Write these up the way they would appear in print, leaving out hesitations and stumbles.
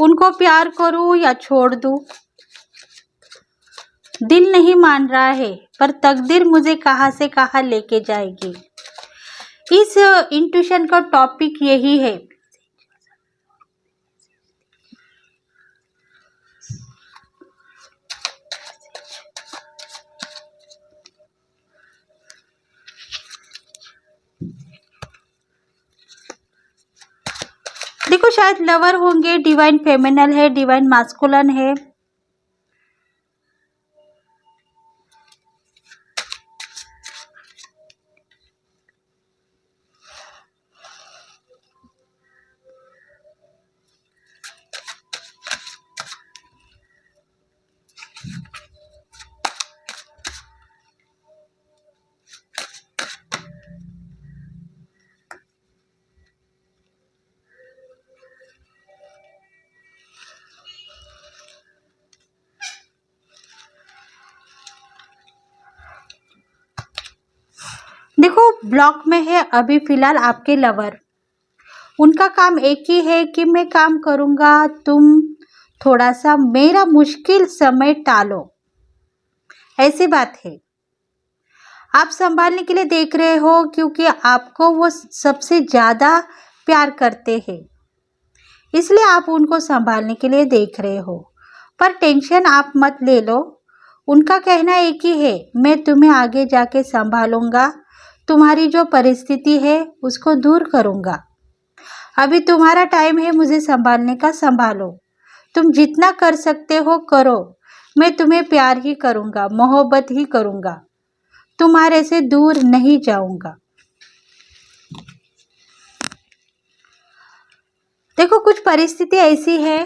उनको प्यार करूं या छोड़ दूं? दिल नहीं मान रहा है, पर तकदीर मुझे कहां से कहां लेके जाएगी। इस इंट्यूशन का टॉपिक यही है। देखो, शायद लवर होंगे, डिवाइन फेमिनल है, डिवाइन मास्कुलन है। देखो, ब्लॉक में है अभी फिलहाल आपके लवर। उनका काम एक ही है कि मैं काम करूंगा, तुम थोड़ा सा मेरा मुश्किल समय टालो, ऐसी बात है। आप संभालने के लिए देख रहे हो क्योंकि आपको वो सबसे ज्यादा प्यार करते हैं, इसलिए आप उनको संभालने के लिए देख रहे हो। पर टेंशन आप मत ले लो। उनका कहना एक ही है, मैं तुम्हें आगे जाके संभालूंगा, तुम्हारी जो परिस्थिति है उसको दूर करूंगा। अभी तुम्हारा टाइम है मुझे संभालने का, संभालो। तुम जितना कर सकते हो करो, मैं तुम्हें प्यार ही करूंगा, मोहब्बत ही करूंगा, तुम्हारे से दूर नहीं जाऊंगा। देखो, कुछ परिस्थिति ऐसी है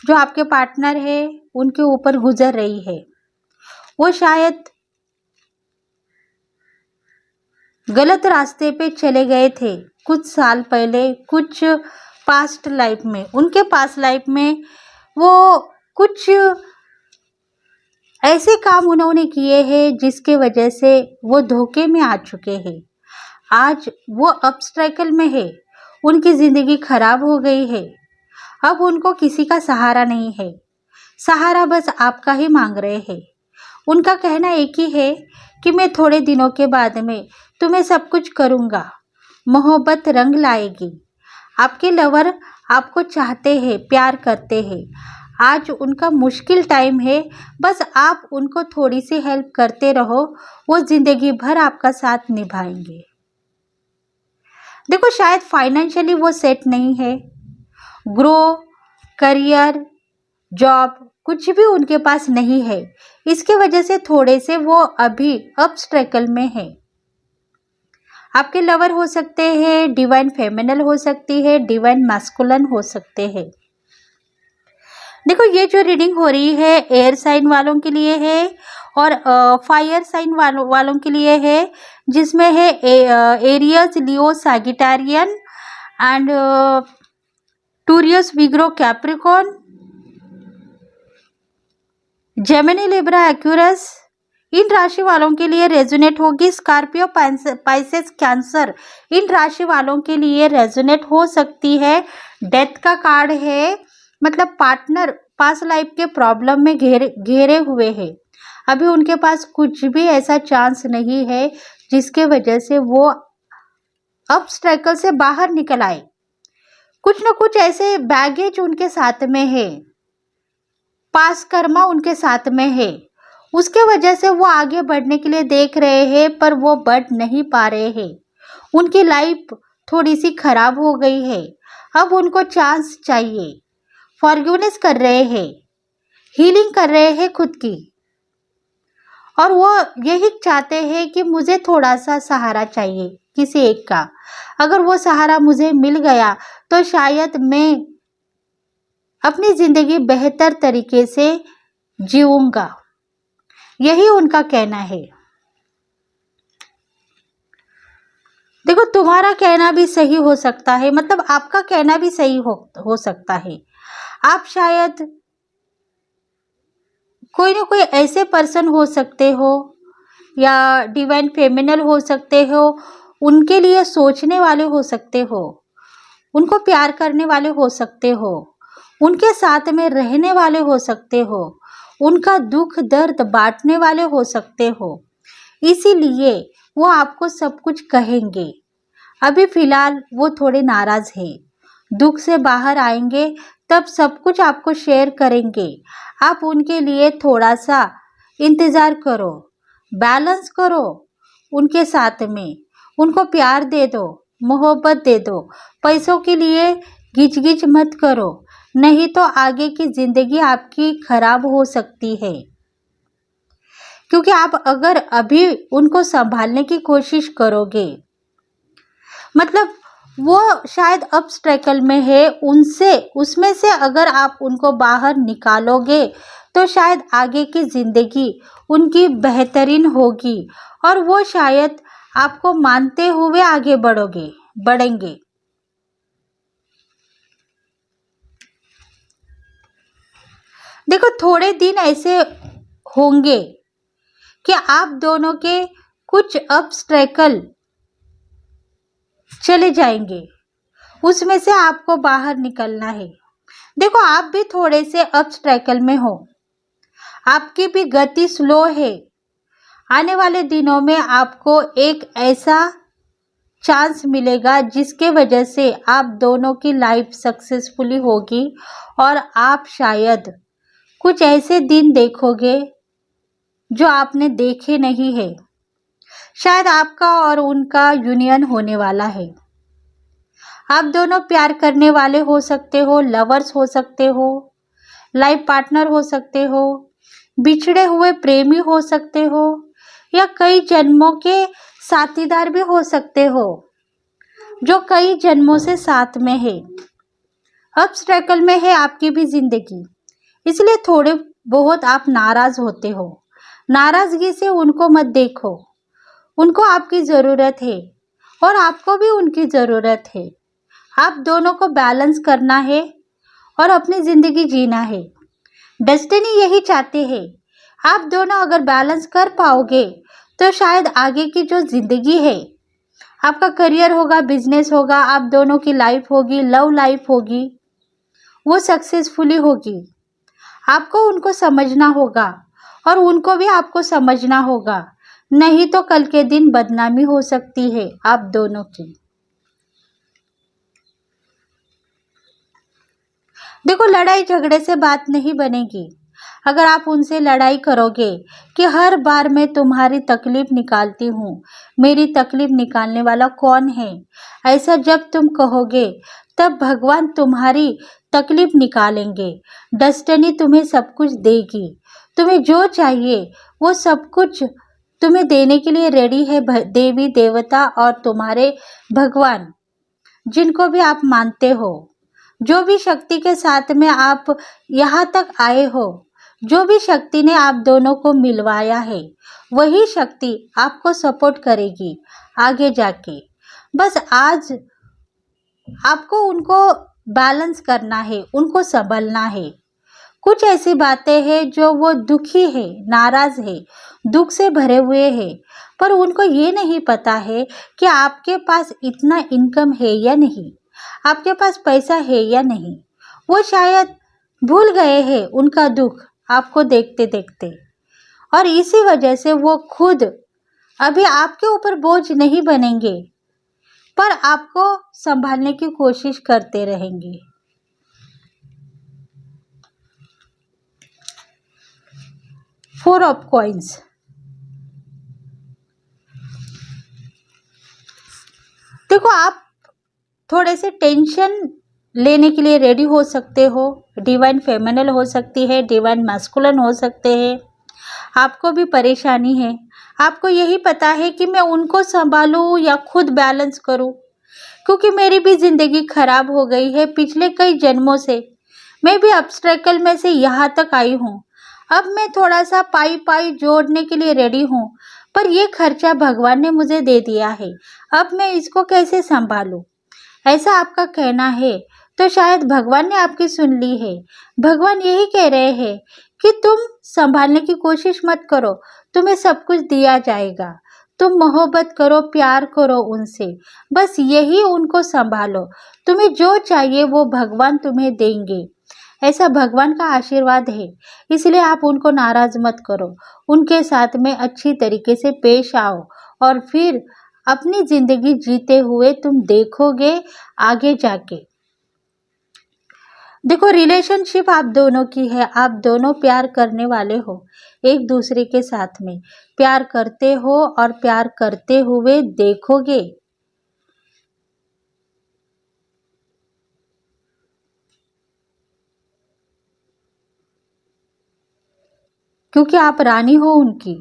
जो आपके पार्टनर है उनके ऊपर गुजर रही है। वो शायद गलत रास्ते पे चले गए थे कुछ साल पहले, कुछ पास्ट लाइफ में, उनके पास्ट लाइफ में वो कुछ ऐसे काम उन्होंने किए हैं जिसके वजह से वो धोखे में आ चुके हैं। आज वो ऑब्स्टेकल में है, उनकी जिंदगी खराब हो गई है। अब उनको किसी का सहारा नहीं है, सहारा बस आपका ही मांग रहे हैं। उनका कहना एक ही है कि मैं थोड़े दिनों के बाद में तुम्हें सब कुछ करूँगा, मोहब्बत रंग लाएगी। आपके लवर आपको चाहते हैं, प्यार करते हैं। आज उनका मुश्किल टाइम है, बस आप उनको थोड़ी सी हेल्प करते रहो, वो जिंदगी भर आपका साथ निभाएंगे। देखो, शायद फाइनेंशियली वो सेट नहीं है, ग्रो, करियर, जॉब कुछ भी उनके पास नहीं है। इसके वजह से थोड़े से वो अभी ऑब्स्टेकल में है। आपके लवर हो सकते हैं, डिवाइन फेमिनल हो सकती है, डिवाइन मास्कुलन हो सकते हैं। देखो, ये जो रीडिंग हो रही है एयर साइन वालों के लिए है और फायर साइन वालों के लिए है, जिसमें है Aries, Leo, Sagittarian and Taurus, विग्रो, कैप्रिकॉर्न, जेमिनी, लिब्रा, एक्यूरस। इन राशि वालों के लिए रेजोनेट होगी। स्कॉर्पियो, पाइसेस, कैंसर, इन राशि वालों के लिए रेजोनेट हो सकती है। डेथ का कार्ड है, मतलब पार्टनर पास्ट लाइफ के प्रॉब्लम में घेरे हुए हैं। अभी उनके पास कुछ भी ऐसा चांस नहीं है जिसके वजह से वो ऑब्स्टेकल से बाहर निकल आए। कुछ न कुछ ऐसे बैगेज उनके साथ में है, पास कर्मा उनके साथ में है, उसके वजह से वो आगे बढ़ने के लिए देख रहे हैं पर वो बढ़ नहीं पा रहे हैं। उनकी लाइफ थोड़ी सी खराब हो गई है, अब उनको चांस चाहिए। फॉरगिवनेस कर रहे हैं, हीलिंग कर रहे हैं खुद की, और वो यही चाहते हैं कि मुझे थोड़ा सा सहारा चाहिए किसी एक का। अगर वो सहारा मुझे मिल गया तो शायद मैं अपनी जिंदगी बेहतर तरीके से जीऊंगा, यही उनका कहना है। देखो, तुम्हारा कहना भी सही हो सकता है, मतलब आपका कहना भी सही हो सकता है। आप शायद कोई ना कोई ऐसे पर्सन हो सकते हो या डिवाइन फेमिनल हो सकते हो, उनके लिए सोचने वाले हो सकते हो, उनको प्यार करने वाले हो सकते हो, उनके साथ में रहने वाले हो सकते हो, उनका दुख दर्द बांटने वाले हो सकते हो। इसीलिए वो आपको सब कुछ कहेंगे। अभी फिलहाल वो थोड़े नाराज है, दुख से बाहर आएंगे तब सब कुछ आपको शेयर करेंगे। आप उनके लिए थोड़ा सा इंतज़ार करो, बैलेंस करो उनके साथ में, उनको प्यार दे दो, मोहब्बत दे दो। पैसों के लिए गिच गिच मत करो, नहीं तो आगे की ज़िंदगी आपकी खराब हो सकती है। क्योंकि आप अगर अभी उनको संभालने की कोशिश करोगे, मतलब वो शायद अब स्ट्रगल में है, उसमें से अगर आप उनको बाहर निकालोगे तो शायद आगे की ज़िंदगी उनकी बेहतरीन होगी और वो शायद आपको मानते हुए आगे बढ़ेंगे। देखो, थोड़े दिन ऐसे होंगे कि आप दोनों के कुछ ऑब्स्टेकल चले जाएंगे, उसमें से आपको बाहर निकलना है। देखो, आप भी थोड़े से ऑब्स्टेकल में हो, आपकी भी गति स्लो है। आने वाले दिनों में आपको एक ऐसा चांस मिलेगा जिसके वजह से आप दोनों की लाइफ सक्सेसफुली होगी और आप शायद कुछ ऐसे दिन देखोगे जो आपने देखे नहीं है। शायद आपका और उनका यूनियन होने वाला है। आप दोनों प्यार करने वाले हो सकते हो, लवर्स हो सकते हो, लाइफ पार्टनर हो सकते हो, बिछड़े हुए प्रेमी हो सकते हो, या कई जन्मों के साथीदार भी हो सकते हो जो कई जन्मों से साथ में है। अब स्ट्रगल में है आपकी भी जिंदगी, इसलिए थोड़े बहुत आप नाराज होते हो। नाराजगी से उनको मत देखो, उनको आपकी ज़रूरत है और आपको भी उनकी ज़रूरत है। आप दोनों को बैलेंस करना है और अपनी ज़िंदगी जीना है। डेस्टिनी यही चाहते हैं। आप दोनों अगर बैलेंस कर पाओगे तो शायद आगे की जो ज़िंदगी है, आपका करियर होगा, बिजनेस होगा, आप दोनों की लाइफ होगी, लव लाइफ होगी, वो सक्सेसफुली होगी। आपको उनको समझना होगा और उनको भी आपको समझना होगा, नहीं तो कल के दिन बदनामी हो सकती है आप दोनों की। देखो, लड़ाई झगड़े से बात नहीं बनेगी। अगर आप उनसे लड़ाई करोगे कि हर बार मैं तुम्हारी तकलीफ निकालती हूँ, मेरी तकलीफ निकालने वाला कौन है, ऐसा जब तुम कहोगे तब भगवान तुम्हारी तकलीफ निकालेंगे। डेस्टिनी तुम्हें सब कुछ देगी, तुम्हें जो चाहिए वो सब कुछ तुम्हें देने के लिए रेडी है। देवी देवता और तुम्हारे भगवान, जिनको भी आप मानते हो, जो भी शक्ति के साथ में आप यहाँ तक आए हो, जो भी शक्ति ने आप दोनों को मिलवाया है, वही शक्ति आपको सपोर्ट करेगी आगे जाके। बस आज आपको उनको बैलेंस करना है, उनको संभलना है। कुछ ऐसी बातें हैं जो वो दुखी है, नाराज है, दुख से भरे हुए हैं, पर उनको ये नहीं पता है कि आपके पास इतना इनकम है या नहीं, आपके पास पैसा है या नहीं। वो शायद भूल गए हैं उनका दुख आपको देखते देखते, और इसी वजह से वो खुद अभी आपके ऊपर बोझ नहीं बनेंगे, पर आपको संभालने की कोशिश करते रहेंगे। Four of coins. देखो, आप थोड़े से टेंशन लेने के लिए रेडी हो सकते हो। डिवाइन फेमिनल हो सकती है, डिवाइन मैस्कुलिन हो सकते हैं। आपको भी परेशानी है, आपको यही पता है कि मैं उनको संभालूं या खुद बैलेंस करूं, क्योंकि मेरी भी ज़िंदगी खराब हो गई है पिछले कई जन्मों से। मैं भी ऑब्स्टेकल में से यहाँ तक आई हूँ। अब मैं थोड़ा सा पाई पाई जोड़ने के लिए रेडी हूँ, पर ये खर्चा भगवान ने मुझे दे दिया है, अब मैं इसको कैसे संभालूं, ऐसा आपका कहना है। तो शायद भगवान ने आपकी सुन ली है। भगवान यही कह रहे हैं कि तुम संभालने की कोशिश मत करो, तुम्हें सब कुछ दिया जाएगा। तुम मोहब्बत करो, प्यार करो उनसे, बस यही उनको संभालो। तुम्हें जो चाहिए वो भगवान तुम्हें देंगे। ऐसा भगवान का आशीर्वाद है, इसलिए आप उनको नाराज मत करो। उनके साथ में अच्छी तरीके से पेश आओ और फिर अपनी जिंदगी जीते हुए तुम देखोगे आगे जाके। देखो, रिलेशनशिप आप दोनों की है, आप दोनों प्यार करने वाले हो एक दूसरे के साथ में, प्यार करते हो और प्यार करते हुए देखोगे। क्योंकि आप रानी हो उनकी,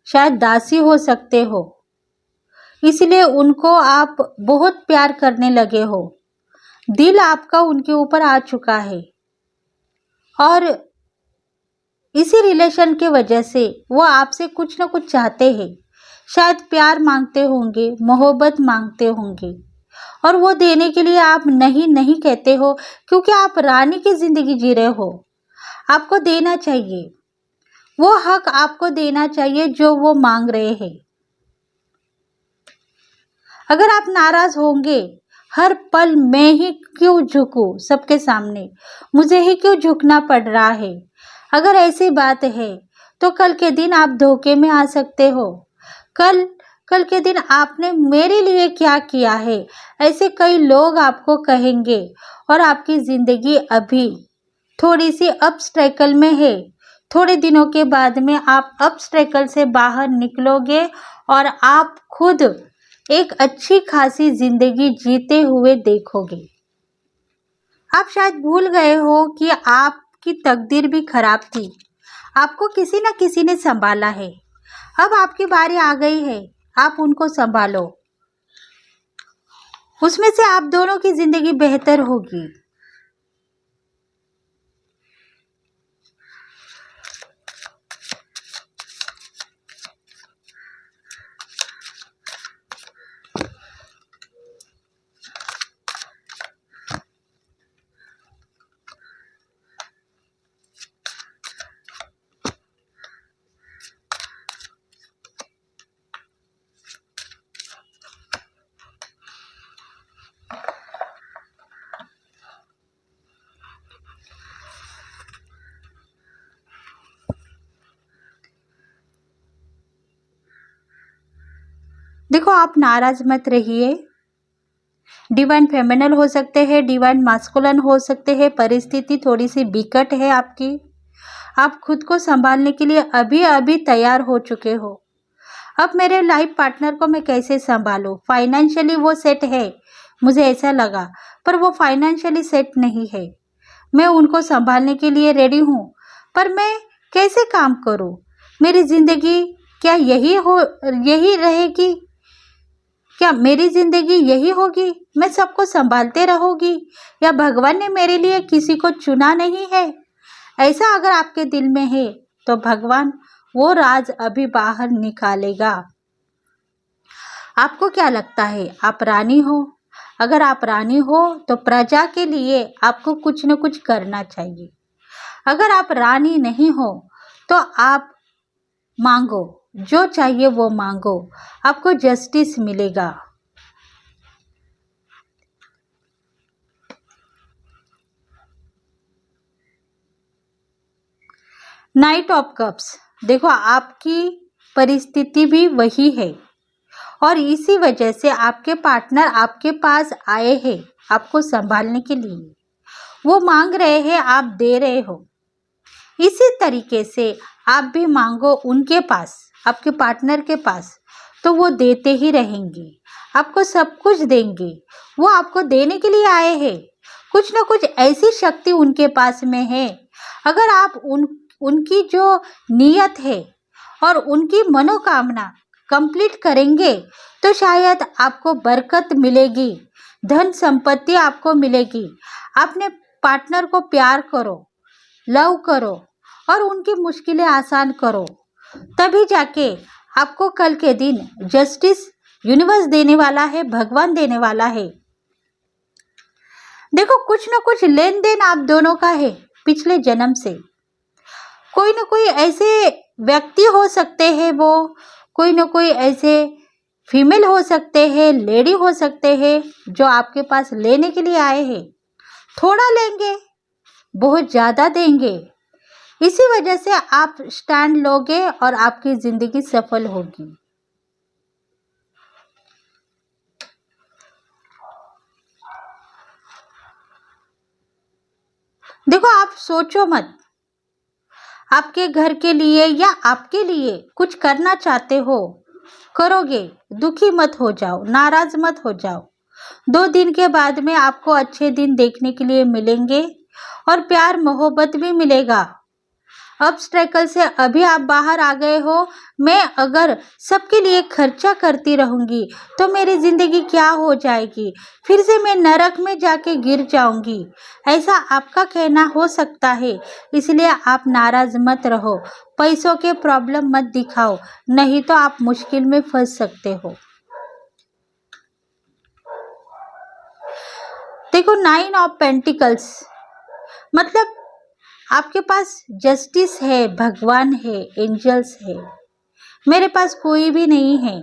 शायद दासी हो सकते हो, इसलिए उनको आप बहुत प्यार करने लगे हो। दिल आपका उनके ऊपर आ चुका है और इसी रिलेशन के वजह से वो आपसे कुछ ना कुछ चाहते हैं। शायद प्यार मांगते होंगे, मोहब्बत मांगते होंगे और वो देने के लिए आप नहीं नहीं कहते हो, क्योंकि आप रानी की जिंदगी जी रहे हो। आपको देना चाहिए, वो हक आपको देना चाहिए जो वो मांग रहे हैं। अगर आप नाराज होंगे, हर पल मैं ही क्यों झुकूं सबके सामने, मुझे ही क्यों झुकना पड़ रहा है, अगर ऐसी बात है तो कल के दिन आप धोखे में आ सकते हो। कल कल के दिन आपने मेरे लिए क्या किया है, ऐसे कई लोग आपको कहेंगे और आपकी जिंदगी अभी थोड़ी सी अपस्ट्रैकल में है। थोड़े दिनों के बाद में आप अपस्ट्रैकल से बाहर निकलोगे और आप खुद एक अच्छी खासी जिंदगी जीते हुए देखोगे। आप शायद भूल गए हो कि आपकी तकदीर भी खराब थी, आपको किसी न किसी ने संभाला है। अब आपकी बारी आ गई है, आप उनको संभालो, उसमें से आप दोनों की जिंदगी बेहतर होगी। देखो, आप नाराज मत रहिए। डिवाइन फेमिनल हो सकते हैं, डिवाइन मास्कुलन हो सकते हैं, परिस्थिति थोड़ी सी बिकट है आपकी। आप खुद को संभालने के लिए अभी अभी तैयार हो चुके हो। अब मेरे लाइफ पार्टनर को मैं कैसे संभालूं? फाइनेंशियली वो सेट है, मुझे ऐसा लगा, पर वो फाइनेंशियली सेट नहीं है। मैं उनको संभालने के लिए रेडी हूँ, पर मैं कैसे काम करूँ? मेरी जिंदगी क्या यही रहेगी? क्या मेरी जिंदगी यही होगी? मैं सबको संभालते रहूंगी, या भगवान ने मेरे लिए किसी को चुना नहीं है? ऐसा अगर आपके दिल में है तो भगवान वो राज अभी बाहर निकालेगा। आपको क्या लगता है, आप रानी हो? अगर आप रानी हो तो प्रजा के लिए आपको कुछ न कुछ करना चाहिए। अगर आप रानी नहीं हो तो आप मांगो, जो चाहिए वो मांगो, आपको जस्टिस मिलेगा। नाइट ऑफ कप्स, देखो आपकी परिस्थिति भी वही है और इसी वजह से आपके पार्टनर आपके पास आए हैं आपको संभालने के लिए। वो मांग रहे हैं, आप दे रहे हो। इसी तरीके से आप भी मांगो उनके पास, आपके पार्टनर के पास, तो वो देते ही रहेंगे, आपको सब कुछ देंगे। वो आपको देने के लिए आए हैं। कुछ ना कुछ ऐसी शक्ति उनके पास में है। अगर आप उनकी जो नीयत है और उनकी मनोकामना कंप्लीट करेंगे तो शायद आपको बरकत मिलेगी, धन संपत्ति आपको मिलेगी। अपने पार्टनर को प्यार करो, लव करो और उनकी मुश्किलें आसान करो, तभी जाके आपको कल के दिन जस्टिस यूनिवर्स देने वाला है, भगवान देने वाला है। देखो, कुछ ना कुछ लेन देन आप दोनों का है पिछले जन्म से। कोई ना कोई ऐसे व्यक्ति हो सकते हैं, वो कोई ना कोई ऐसे फीमेल हो सकते हैं, लेडी हो सकते हैं, जो आपके पास लेने के लिए आए हैं। थोड़ा लेंगे, बहुत ज़्यादा देंगे। इसी वजह से आप स्टैंड लोगे और आपकी ज़िंदगी सफल होगी। देखो, आप सोचो मत, आपके घर के लिए या आपके लिए कुछ करना चाहते हो, करोगे। दुखी मत हो जाओ, नाराज मत हो जाओ। 2 दिन के बाद में आपको अच्छे दिन देखने के लिए मिलेंगे और प्यार मोहब्बत भी मिलेगा। ऑब्स्टेकल से अभी आप बाहर आ गए हो। मैं अगर सबके लिए खर्चा करती रहूंगी तो मेरी जिंदगी क्या हो जाएगी, फिर से मैं नरक में जाके गिर जाऊंगी, ऐसा आपका कहना हो सकता है। इसलिए आप नाराज मत रहो, पैसों के प्रॉब्लम मत दिखाओ, नहीं तो आप मुश्किल में फंस सकते हो। देखो, 9 ऑफ पेंटिकल्स मतलब आपके पास जस्टिस है, भगवान है, एंजल्स है। मेरे पास कोई भी नहीं है,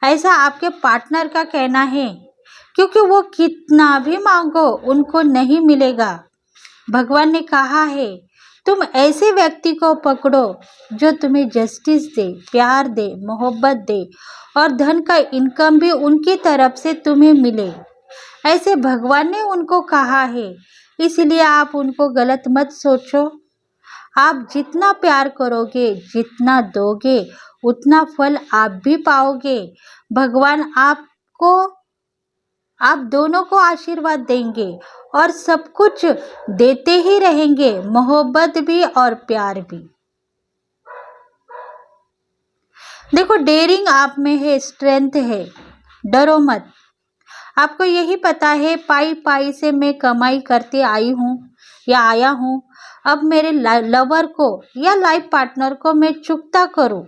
ऐसा आपके पार्टनर का कहना है, क्योंकि वो कितना भी मांगो उनको नहीं मिलेगा। भगवान ने कहा है, तुम ऐसे व्यक्ति को पकड़ो जो तुम्हें जस्टिस दे, प्यार दे, मोहब्बत दे और धन का इनकम भी उनकी तरफ से तुम्हें मिले। ऐसे भगवान ने उनको कहा है, इसलिए आप उनको गलत मत सोचो। आप जितना प्यार करोगे, जितना दोगे, उतना फल आप भी पाओगे। भगवान आपको, आप दोनों को आशीर्वाद देंगे और सब कुछ देते ही रहेंगे, मोहब्बत भी और प्यार भी। देखो, डेयरिंग आप में है, स्ट्रेंथ है, डरो मत। आपको यही पता है, पाई पाई से मैं कमाई करते आई हूँ या आया हूँ। अब मेरे लवर को या लाइफ पार्टनर को मैं चुकता करूँ,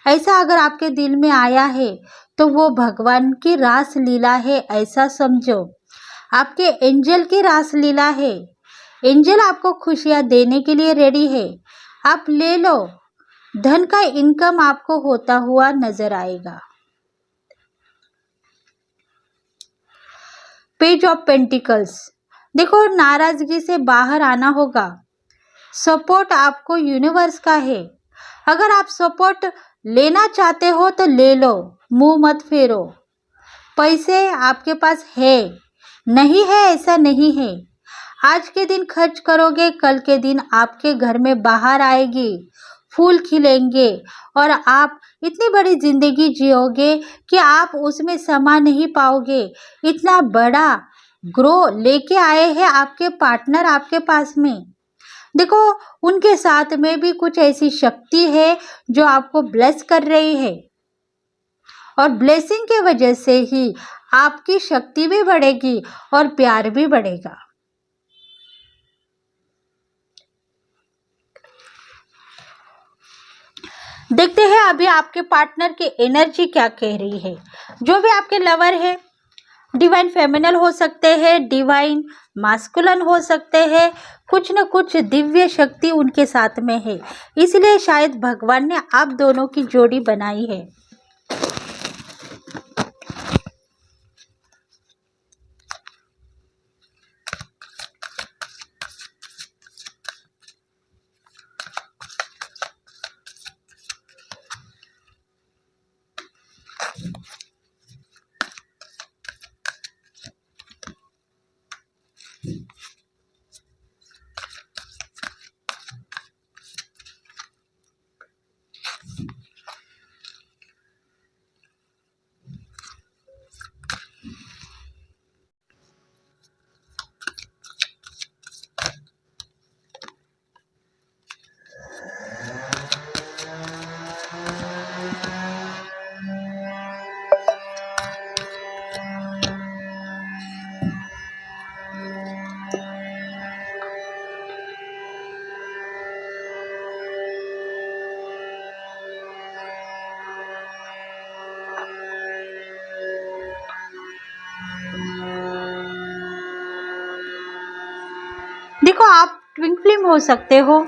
ऐसा अगर आपके दिल में आया है तो वो भगवान की रास लीला है, ऐसा समझो। आपके एंजल की रास लीला है। एंजल आपको खुशियाँ देने के लिए रेडी है। आप ले लो, धन का इनकम आपको होता हुआ नजर आएगा। पेज ऑफ पेंटिकल्स, देखो, नाराजगी से बाहर आना होगा। सपोर्ट आपको यूनिवर्स का है। अगर आप सपोर्ट लेना चाहते हो तो ले लो, मुंह मत फेरो। पैसे आपके पास है, नहीं है ऐसा नहीं है। आज के दिन खर्च करोगे, कल के दिन आपके घर में बाहर आएगी, फूल खिलेंगे और आप इतनी बड़ी जिंदगी जियोगे कि आप उसमें समा नहीं पाओगे। इतना बड़ा ग्रो लेके आए हैं आपके पार्टनर आपके पास में। देखो, उनके साथ में भी कुछ ऐसी शक्ति है जो आपको ब्लेस कर रही है और ब्लेसिंग के वजह से ही आपकी शक्ति भी बढ़ेगी और प्यार भी बढ़ेगा। देखते हैं अभी आपके पार्टनर की एनर्जी क्या कह रही है। जो भी आपके लवर है, डिवाइन फेमिनल हो सकते हैं, डिवाइन मास्कुलन हो सकते हैं, कुछ न कुछ दिव्य शक्ति उनके साथ में है, इसलिए शायद भगवान ने आप दोनों की जोड़ी बनाई है। देखो, आप ट्विन फ्लेम हो सकते हो,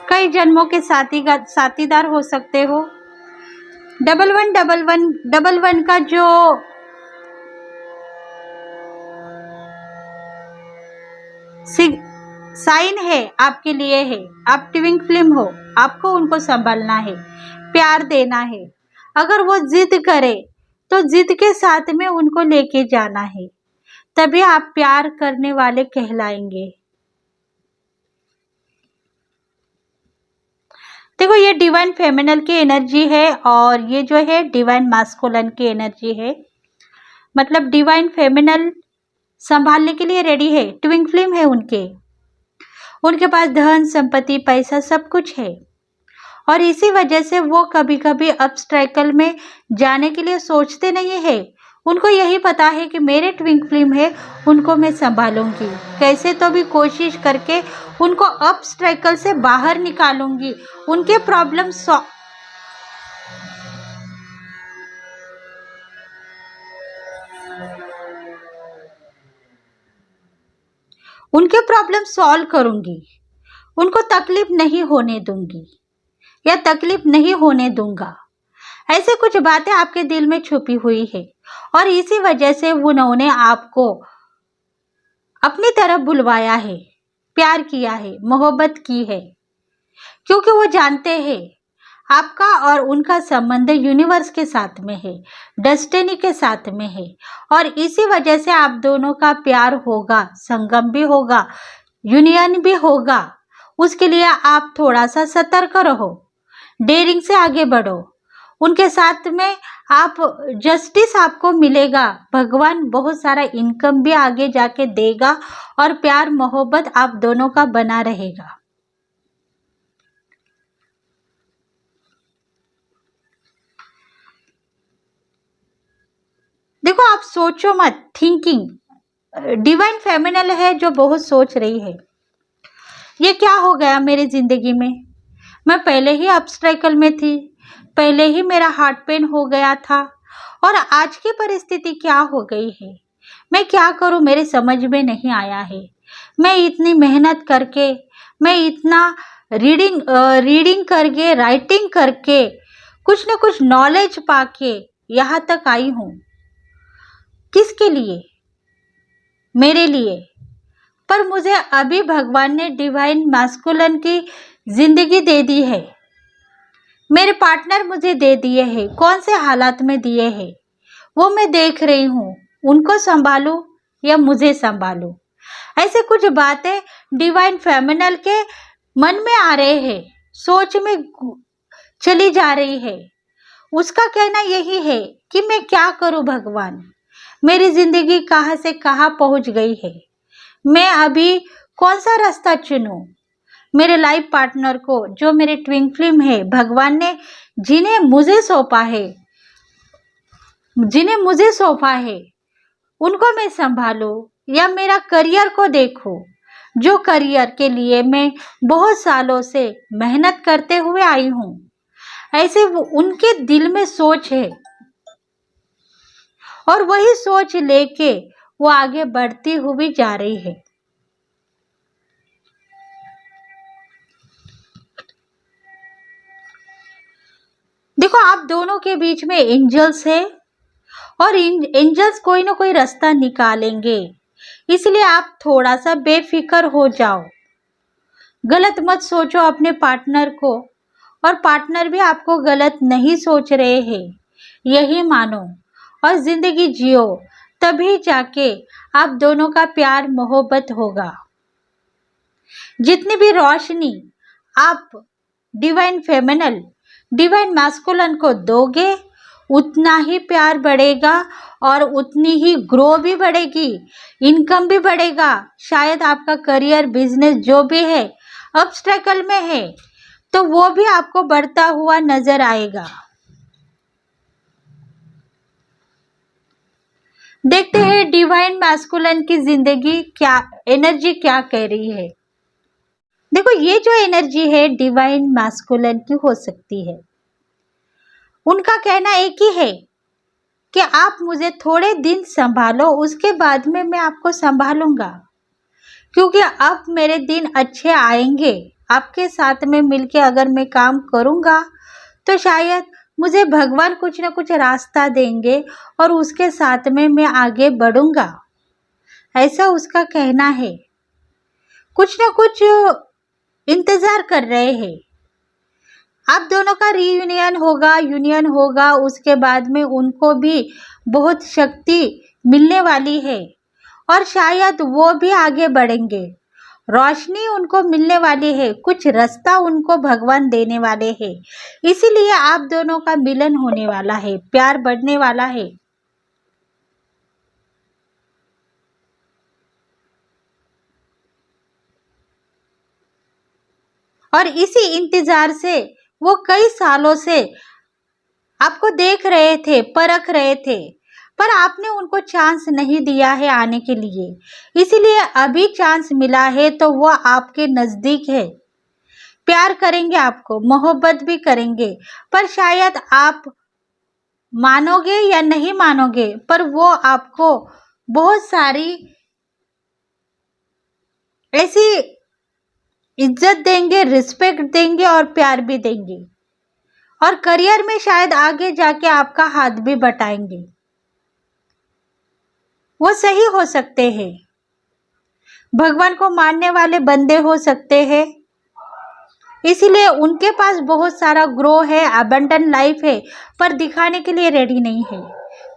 कई जन्मों के साथीदार हो सकते हो। 1111 का जो साइन है, आपके लिए है। आप ट्विन फ्लेम हो, आपको उनको संभालना है, प्यार देना है। अगर वो जिद करे तो जिद के साथ में उनको लेके जाना है, तभी आप प्यार करने वाले कहलाएंगे। देखो, ये डिवाइन फेमिनल की एनर्जी है और ये जो है डिवाइन मास्कुलिन की एनर्जी है। मतलब डिवाइन फेमिनल संभालने के लिए रेडी है, ट्विन फ्लेम है उनके पास धन संपत्ति पैसा सब कुछ है, और इसी वजह से वो कभी कभी अपस्ट्राइकल में जाने के लिए सोचते नहीं है। उनको यही पता है कि मेरे ट्विन फ्लेम है, उनको मैं संभालूंगी, कैसे तो भी कोशिश करके उनको अपस्ट्राइकल से बाहर निकालूंगी, उनके प्रॉब्लम सॉल्व करूंगी, उनको तकलीफ नहीं होने दूंगी या तकलीफ नहीं होने दूंगा। ऐसे कुछ बातें आपके दिल में छुपी हुई है और इसी वजह से उन्होंने आपको अपनी तरफ बुलवाया है, प्यार किया है, मोहब्बत की है, क्योंकि वो जानते हैं आपका और उनका संबंध यूनिवर्स के साथ में है, डेस्टिनी के साथ में है, और इसी वजह से आप दोनों का प्यार होगा, संगम भी होगा, यूनियन भी होगा। उसके लिए आप थोड़ा सा सतर्क रहो, डेयरिंग से आगे बढ़ो, उनके साथ में आप जस्टिस आपको मिलेगा। भगवान बहुत सारा इनकम भी आगे जाके देगा और प्यार मोहब्बत आप दोनों का बना रहेगा। देखो, आप सोचो मत, थिंकिंग डिवाइन फेमिनल है जो बहुत सोच रही है, ये क्या हो गया मेरी जिंदगी में, मैं पहले ही अपस्ट्राइकल में थी, पहले ही मेरा हार्ट पेन हो गया था और आज की परिस्थिति क्या हो गई है, मैं क्या करूं, मेरे समझ में नहीं आया है। मैं इतनी मेहनत करके, मैं इतना रीडिंग करके, राइटिंग करके, कुछ न कुछ नॉलेज पाके यहाँ तक आई हूँ। किसके लिए? मेरे लिए। पर मुझे अभी भगवान ने डिवाइन मास्कुलिन की जिंदगी दे दी है, मेरे पार्टनर मुझे दे दिए हैं। कौन से हालात में दिए हैं वो मैं देख रही हूँ, उनको संभालूं या मुझे संभालूं। ऐसे कुछ बातें डिवाइन फेमिनल के मन में आ रहे हैं, सोच में चली जा रही है। उसका कहना यही है कि मैं क्या करूं भगवान, मेरी जिंदगी कहाँ से कहाँ पहुंच गई है, मैं अभी कौन सा रास्ता चुनूं। मेरे लाइफ पार्टनर को, जो मेरे ट्विन फ्लेम है, भगवान ने जिन्हें मुझे सौंपा है उनको मैं संभालूं या मेरा करियर को देखूं, जो करियर के लिए मैं बहुत सालों से मेहनत करते हुए आई हूं। ऐसे वो उनके दिल में सोच है और वही सोच लेके वो आगे बढ़ती हुई जा रही है। देखो, आप दोनों के बीच में एंजल्स है और एंजल्स कोई ना कोई रास्ता निकालेंगे, इसलिए आप थोड़ा सा बेफिक्र हो जाओ। गलत मत सोचो अपने पार्टनर को, और पार्टनर भी आपको गलत नहीं सोच रहे हैं, यही मानो और जिंदगी जियो, तभी जाके आप दोनों का प्यार मोहब्बत होगा। जितनी भी रोशनी आप डिवाइन फेमिनल, डिवाइन मास्कुलिन को दोगे, उतना ही प्यार बढ़ेगा और उतनी ही ग्रो भी बढ़ेगी, इनकम भी बढ़ेगा। शायद आपका करियर, बिजनेस जो भी है ऑब्स्टेकल में है, तो वो भी आपको बढ़ता हुआ नजर आएगा। देखते हैं डिवाइन मास्कुलिन की जिंदगी क्या एनर्जी क्या कह रही है। देखो, ये जो एनर्जी है डिवाइन मास्कुलिन की हो सकती है। उनका कहना एक ही है कि आप मुझे थोड़े दिन संभालो, उसके बाद में मैं आपको संभालूंगा, क्योंकि अब मेरे दिन अच्छे आएंगे। आपके साथ में मिलके अगर मैं काम करूंगा तो शायद मुझे भगवान कुछ ना कुछ रास्ता देंगे और उसके साथ में मैं आगे बढ़ूंगा, ऐसा उसका कहना है। कुछ ना कुछ इंतजार कर रहे हैं। आप दोनों का रीयूनियन होगा, यूनियन होगा। उसके बाद में उनको भी बहुत शक्ति मिलने वाली है और शायद वो भी आगे बढ़ेंगे। रोशनी उनको मिलने वाली है, कुछ रास्ता उनको भगवान देने वाले हैं। इसीलिए आप दोनों का मिलन होने वाला है, प्यार बढ़ने वाला है। और इसी इंतजार से वो कई सालों से आपको देख रहे थे, परख रहे थे, पर आपने उनको चांस नहीं दिया है आने के लिए। इसीलिए अभी चांस मिला है तो वो आपके नजदीक है। प्यार करेंगे, आपको मोहब्बत भी करेंगे, पर शायद आप मानोगे या नहीं मानोगे, पर वो आपको बहुत सारी ऐसी इज्जत देंगे, रिस्पेक्ट देंगे और प्यार भी देंगे। और करियर में शायद आगे जाके आपका हाथ भी बटाएंगे। वो सही हो सकते हैं, भगवान को मानने वाले बंदे हो सकते हैं। इसीलिए उनके पास बहुत सारा ग्रो है, अबंडन लाइफ है, पर दिखाने के लिए रेडी नहीं है।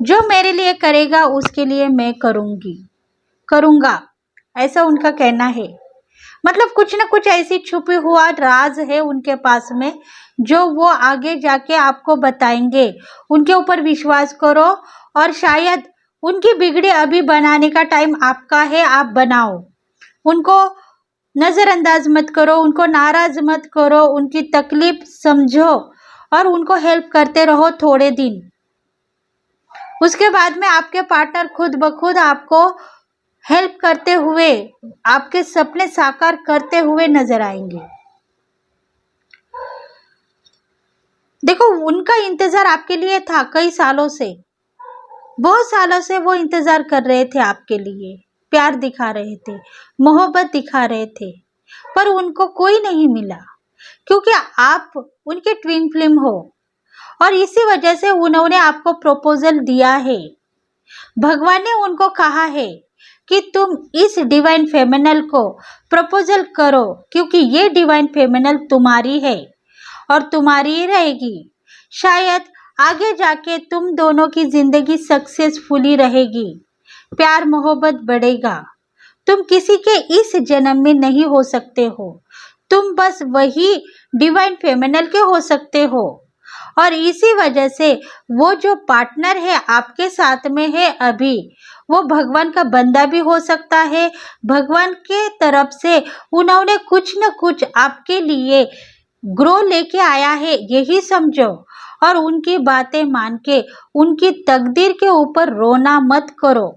जो मेरे लिए करेगा उसके लिए मैं करूँगा, ऐसा उनका कहना है। मतलब कुछ ना कुछ ऐसी छुपी हुआ राज है उनके पास में, जो वो आगे जाके आपको बताएंगे। उनके ऊपर विश्वास करो और शायद उनकी बिगड़ी अभी बनाने का टाइम आपका है, आप बनाओ। उनको नज़रअंदाज मत करो, उनको नाराज मत करो, उनकी तकलीफ समझो और उनको हेल्प करते रहो थोड़े दिन। उसके बाद में आपके पार्टनर खुद ब खुद आपको हेल्प करते हुए, आपके सपने साकार करते हुए नजर आएंगे। देखो, उनका इंतजार आपके लिए था कई सालों से, बहुत सालों से वो इंतजार कर रहे थे आपके लिए, प्यार दिखा रहे थे, मोहब्बत दिखा रहे थे, पर उनको कोई नहीं मिला क्योंकि आप उनके ट्विन फ्लेम हो और इसी वजह से उन्होंने आपको प्रपोजल दिया है। भगवान ने उनको कहा है कि तुम इस डिवाइन फेमिनल को प्रपोजल करो, क्योंकि ये डिवाइन फेमिनल तुम्हारी है और तुम्हारी ही रहेगी। शायद आगे जाके तुम दोनों की जिंदगी सक्सेसफुली रहेगी, प्यार मोहब्बत बढ़ेगा। तुम किसी के इस जन्म में नहीं हो सकते हो, तुम बस वही डिवाइन फेमिनल के हो सकते हो। और इसी वजह से वो जो पार्टनर है आपके साथ में है अभी, वो भगवान का बंदा भी हो सकता है। भगवान के तरफ से उन्होंने कुछ न कुछ आपके लिए ग्रो लेके आया है, यही समझो। और उनकी बातें मान के उनकी तकदीर के ऊपर रोना मत करो।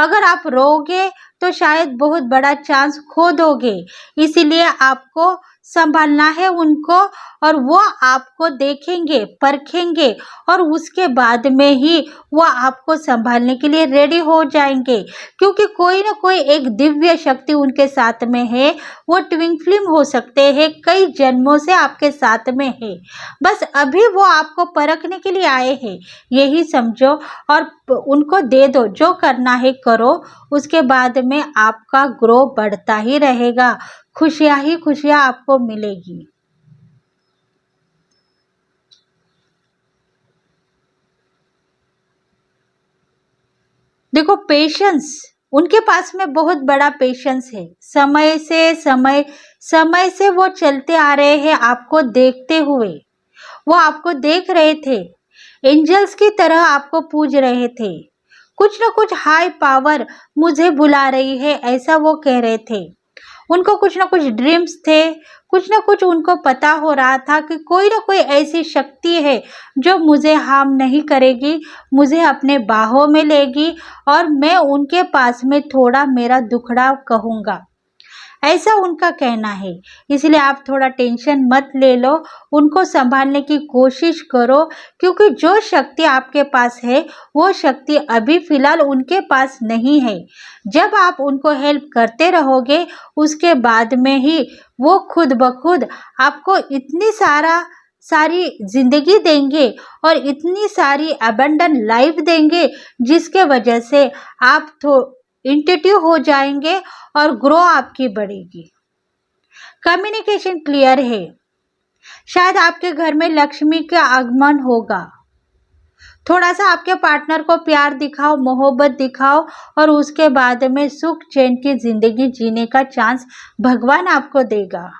अगर आप रोगे तो शायद बहुत बड़ा चांस खो दोगे। इसीलिए आपको संभालना है उनको, और वो आपको देखेंगे, परखेंगे और उसके बाद में ही वो आपको संभालने के लिए रेडी हो जाएंगे, क्योंकि कोई ना कोई एक दिव्य शक्ति उनके साथ में है। वो ट्विन फ्लेम हो सकते हैं, कई जन्मों से आपके साथ में है, बस अभी वो आपको परखने के लिए आए हैं, यही समझो। और उनको दे दो, जो करना है करो, उसके बाद में आपका ग्रो बढ़ता ही रहेगा, खुशियां ही खुशियां आपको मिलेगी। देखो, पेशेंस उनके पास में बहुत बड़ा पेशेंस है। समय से वो चलते आ रहे हैं आपको देखते हुए। वो आपको देख रहे थे, एंजल्स की तरह आपको पूज रहे थे। कुछ न कुछ हाई पावर मुझे बुला रही है, ऐसा वो कह रहे थे। उनको कुछ ना कुछ ड्रीम्स थे, कुछ ना कुछ उनको पता हो रहा था कि कोई ना कोई ऐसी शक्ति है जो मुझे हार्म नहीं करेगी, मुझे अपने बाहों में लेगी और मैं उनके पास में थोड़ा मेरा दुखड़ा कहूँगा, ऐसा उनका कहना है। इसलिए आप थोड़ा टेंशन मत ले लो, उनको संभालने की कोशिश करो, क्योंकि जो शक्ति आपके पास है वो शक्ति अभी फिलहाल उनके पास नहीं है। जब आप उनको हेल्प करते रहोगे, उसके बाद में ही वो खुद ब खुद आपको इतनी सारी जिंदगी देंगे और इतनी सारी अबंडन लाइफ देंगे, जिसके वजह से आप इंट्यूटिव हो जाएंगे और ग्रो आपकी बढ़ेगी। कम्युनिकेशन क्लियर है। शायद आपके घर में लक्ष्मी का आगमन होगा। थोड़ा सा आपके पार्टनर को प्यार दिखाओ, मोहब्बत दिखाओ और उसके बाद में सुख चैन की जिंदगी जीने का चांस भगवान आपको देगा।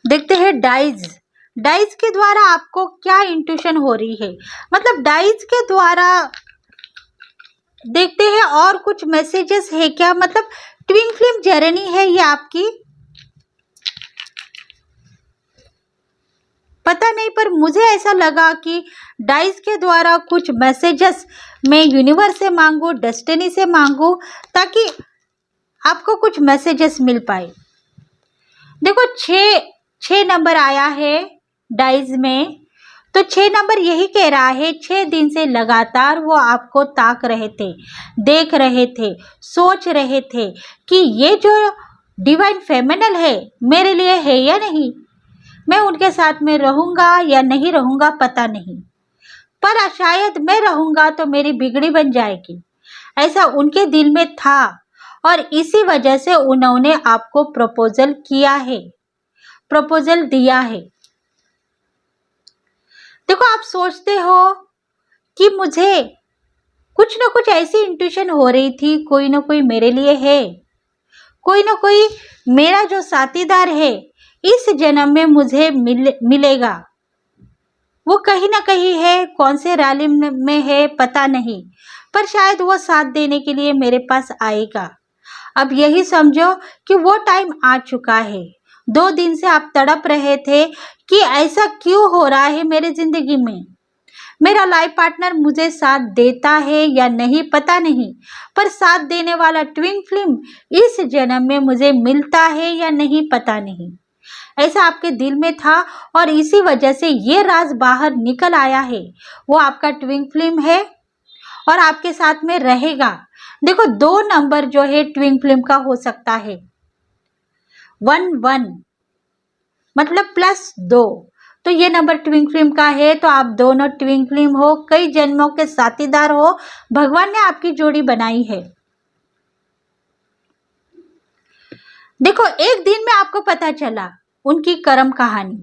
देखते हैं डाइज। डाइज के द्वारा आपको क्या इंट्यूशन हो रही है, मतलब डाइज के द्वारा देखते हैं और कुछ मैसेजेस है क्या, मतलब ट्विन फ्लेम जर्नी है ये आपकी, पता नहीं पर मुझे ऐसा लगा कि डाइस के द्वारा कुछ मैसेजेस मैं यूनिवर्स से मांगू, डेस्टिनी से मांगू, ताकि आपको कुछ मैसेजेस मिल पाए। देखो 6 नंबर आया है डाइस में, तो 6 नंबर यही कह रहा है 6 दिन से लगातार वो आपको ताक रहे थे, देख रहे थे, सोच रहे थे कि ये जो डिवाइन फेमिनल है मेरे लिए है या नहीं, मैं उनके साथ में रहूंगा या नहीं रहूंगा पता नहीं, पर शायद मैं रहूंगा तो मेरी बिगड़ी बन जाएगी, ऐसा उनके दिल में था और इसी वजह से उन्होंने आपको प्रपोजल किया है, प्रपोजल दिया है। देखो आप सोचते हो कि मुझे कुछ ना कुछ ऐसी इंट्यूशन हो रही थी, कोई ना कोई मेरे लिए है, कोई ना कोई मेरा जो साथीदार है इस जन्म में मुझे मिलेगा, वो कहीं ना कहीं है, कौन से रैली में है पता नहीं, पर शायद वो साथ देने के लिए मेरे पास आएगा। अब यही समझो कि वो टाइम आ चुका है। 2 दिन से आप तड़प रहे थे कि ऐसा क्यों हो रहा है मेरी जिंदगी में, मेरा लाइफ पार्टनर मुझे साथ देता है या नहीं पता नहीं, पर साथ देने वाला ट्विन फ्लेम इस जन्म में मुझे मिलता है या नहीं पता नहीं, ऐसा आपके दिल में था और इसी वजह से ये राज बाहर निकल आया है। वो आपका ट्विन फ्लेम है और आपके साथ में रहेगा। देखो 2 नंबर जो है ट्विन फ्लेम का हो सकता है, 1 मतलब +2, तो ये नंबर ट्विन फ्लेम का है, तो आप दोनों ट्विन फ्लेम हो, कई जन्मों के साथीदार हो, भगवान ने आपकी जोड़ी बनाई है। देखो एक दिन में आपको पता चला उनकी कर्म कहानी,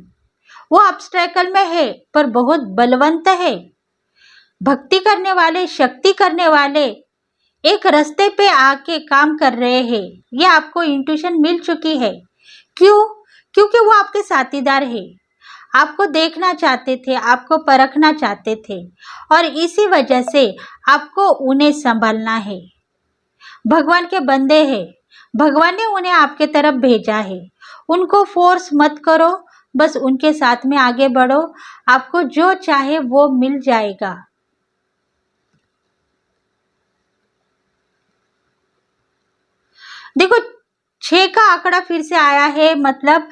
वो ऑब्स्टेकल में है पर बहुत बलवंत है, भक्ति करने वाले, शक्ति करने वाले एक रास्ते पे आके काम कर रहे हैं, ये आपको इंट्यूशन मिल चुकी है। क्यों? क्योंकि वो आपके साथीदार है, आपको देखना चाहते थे, आपको परखना चाहते थे और इसी वजह से आपको उन्हें संभालना है। भगवान के बंदे हैं, भगवान ने उन्हें आपके तरफ भेजा है, उनको फोर्स मत करो, बस उनके साथ में आगे बढ़ो, आपको जो चाहे वो मिल जाएगा। देखो 6 का आंकड़ा फिर से आया है, मतलब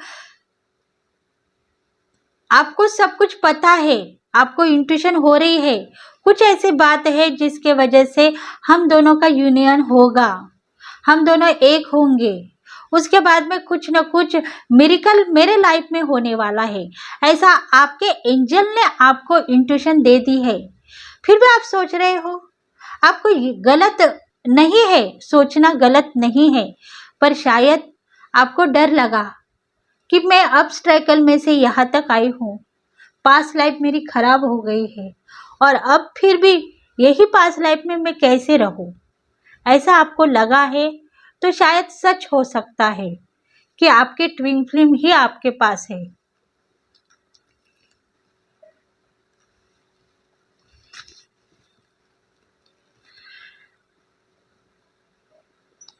आपको सब कुछ पता है, आपको इंट्यूशन हो रही है, कुछ ऐसी बात है जिसके वजह से हम दोनों का यूनियन होगा, हम दोनों एक होंगे, उसके बाद में कुछ न कुछ मिरेकल मेरे लाइफ में होने वाला है, ऐसा आपके एंजल ने आपको इंट्यूशन दे दी है। फिर भी आप सोच रहे हो, आपको गलत नहीं है, सोचना गलत नहीं है, पर शायद आपको डर लगा कि मैं अब स्ट्रगल में से यहाँ तक आई हूँ, पास्ट लाइफ मेरी खराब हो गई है और अब फिर भी यही पास्ट लाइफ में मैं कैसे रहूँ, ऐसा आपको लगा है, तो शायद सच हो सकता है कि आपके ट्विन फ्लेम ही आपके पास है।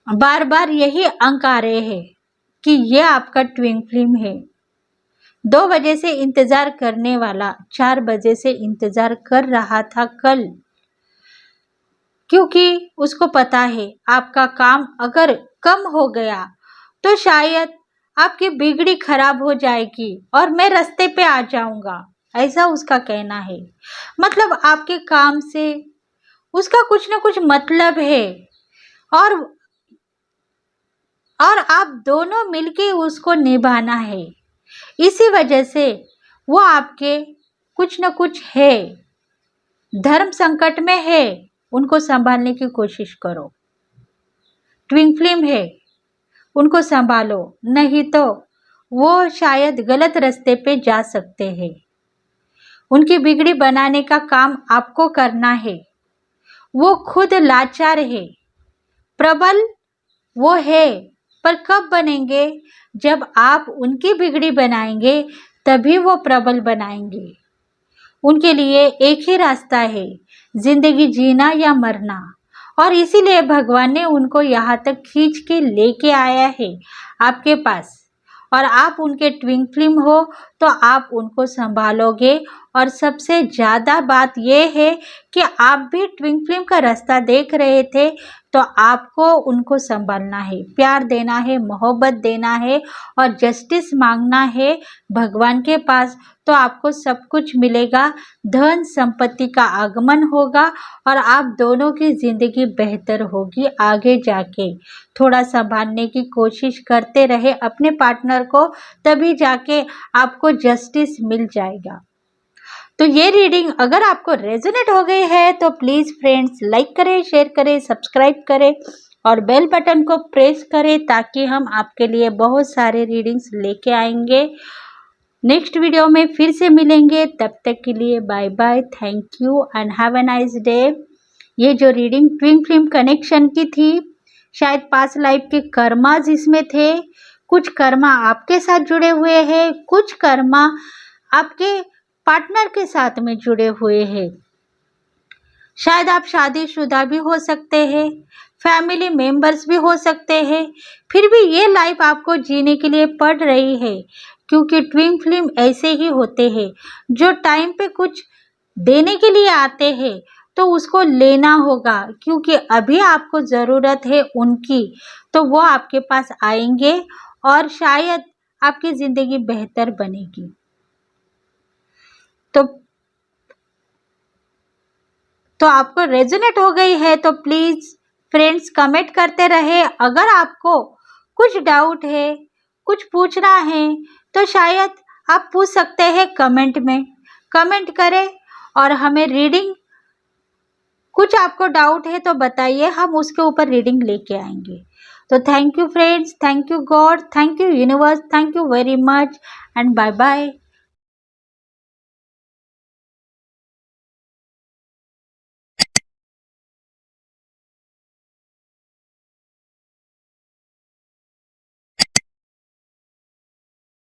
बार बार यही अंक आ रहे हैं कि ये आपका ट्विन फ्लेम है। 2 बजे से इंतजार करने वाला 4 बजे से इंतजार कर रहा था कल, क्योंकि उसको पता है आपका काम अगर कम हो गया तो शायद आपकी बिगड़ी खराब हो जाएगी और मैं रास्ते पे आ जाऊंगा, ऐसा उसका कहना है। मतलब आपके काम से उसका कुछ ना कुछ मतलब है और और आप दोनों मिलके उसको निभाना है। इसी वजह से वो आपके कुछ न कुछ है, धर्म संकट में है, उनको संभालने की कोशिश करो। ट्विन फ्लेम है, उनको संभालो, नहीं तो वो शायद गलत रास्ते पे जा सकते हैं। उनकी बिगड़ी बनाने का काम आपको करना है। वो खुद लाचार है, प्रबल वो है, पर कब बनेंगे? जब आप उनकी बिगड़ी बनाएंगे तभी वो प्रबल बनाएंगे। उनके लिए एक ही रास्ता है, जिंदगी जीना या मरना, और इसीलिए भगवान ने उनको यहाँ तक खींच के लेके आया है आपके पास। और आप उनके ट्विन फ्लेम हो तो आप उनको संभालोगे। और सबसे ज़्यादा बात यह है कि आप भी ट्विन फ्लेम का रास्ता देख रहे थे, तो आपको उनको संभालना है, प्यार देना है, मोहब्बत देना है और जस्टिस मांगना है भगवान के पास, तो आपको सब कुछ मिलेगा। धन संपत्ति का आगमन होगा और आप दोनों की ज़िंदगी बेहतर होगी आगे जाके। थोड़ा संभालने की कोशिश करते रहे अपने पार्टनर को, तभी जाके आपको जस्टिस मिल जाएगा। तो ये रीडिंग अगर आपको रेजोनेट हो गई है तो प्लीज़ फ्रेंड्स लाइक करें, शेयर करें, सब्सक्राइब करें और बेल बटन को प्रेस करें, ताकि हम आपके लिए बहुत सारे रीडिंग्स लेके आएंगे। नेक्स्ट वीडियो में फिर से मिलेंगे, तब तक के लिए bye bye, thank you and have a nice day. ये जो रीडिंग ट्विन फ्लेम कनेक्शन की थी, शायद पास्ट लाइफ के कर्मास इसमें थे। कुछ कर्मा आपके साथ जुड़े हुए हैं, कुछ कर्मा आपके पार्टनर के साथ में जुड़े हुए हैं। शायद आप शादीशुदा भी हो सकते हैं, फैमिली मेंबर्स भी हो सकते हैं, फिर भी ये लाइफ आपको जीने के लिए पड़ रही है, क्योंकि ट्विन फ्लेम ऐसे ही होते हैं जो टाइम पे कुछ देने के लिए आते हैं, तो उसको लेना होगा, क्योंकि अभी आपको ज़रूरत है उनकी, तो वो आपके पास आएंगे और शायद आपकी ज़िंदगी बेहतर बनेगी। तो आपको रेजोनेट हो गई है तो प्लीज़ फ्रेंड्स कमेंट करते रहे। अगर आपको कुछ डाउट है, कुछ पूछना है, तो शायद आप पूछ सकते हैं कमेंट में। कमेंट करें और हमें रीडिंग, कुछ आपको डाउट है तो बताइए, हम उसके ऊपर रीडिंग लेके आएंगे। तो thank you friends, thank you God, thank you universe, thank you very much and bye bye.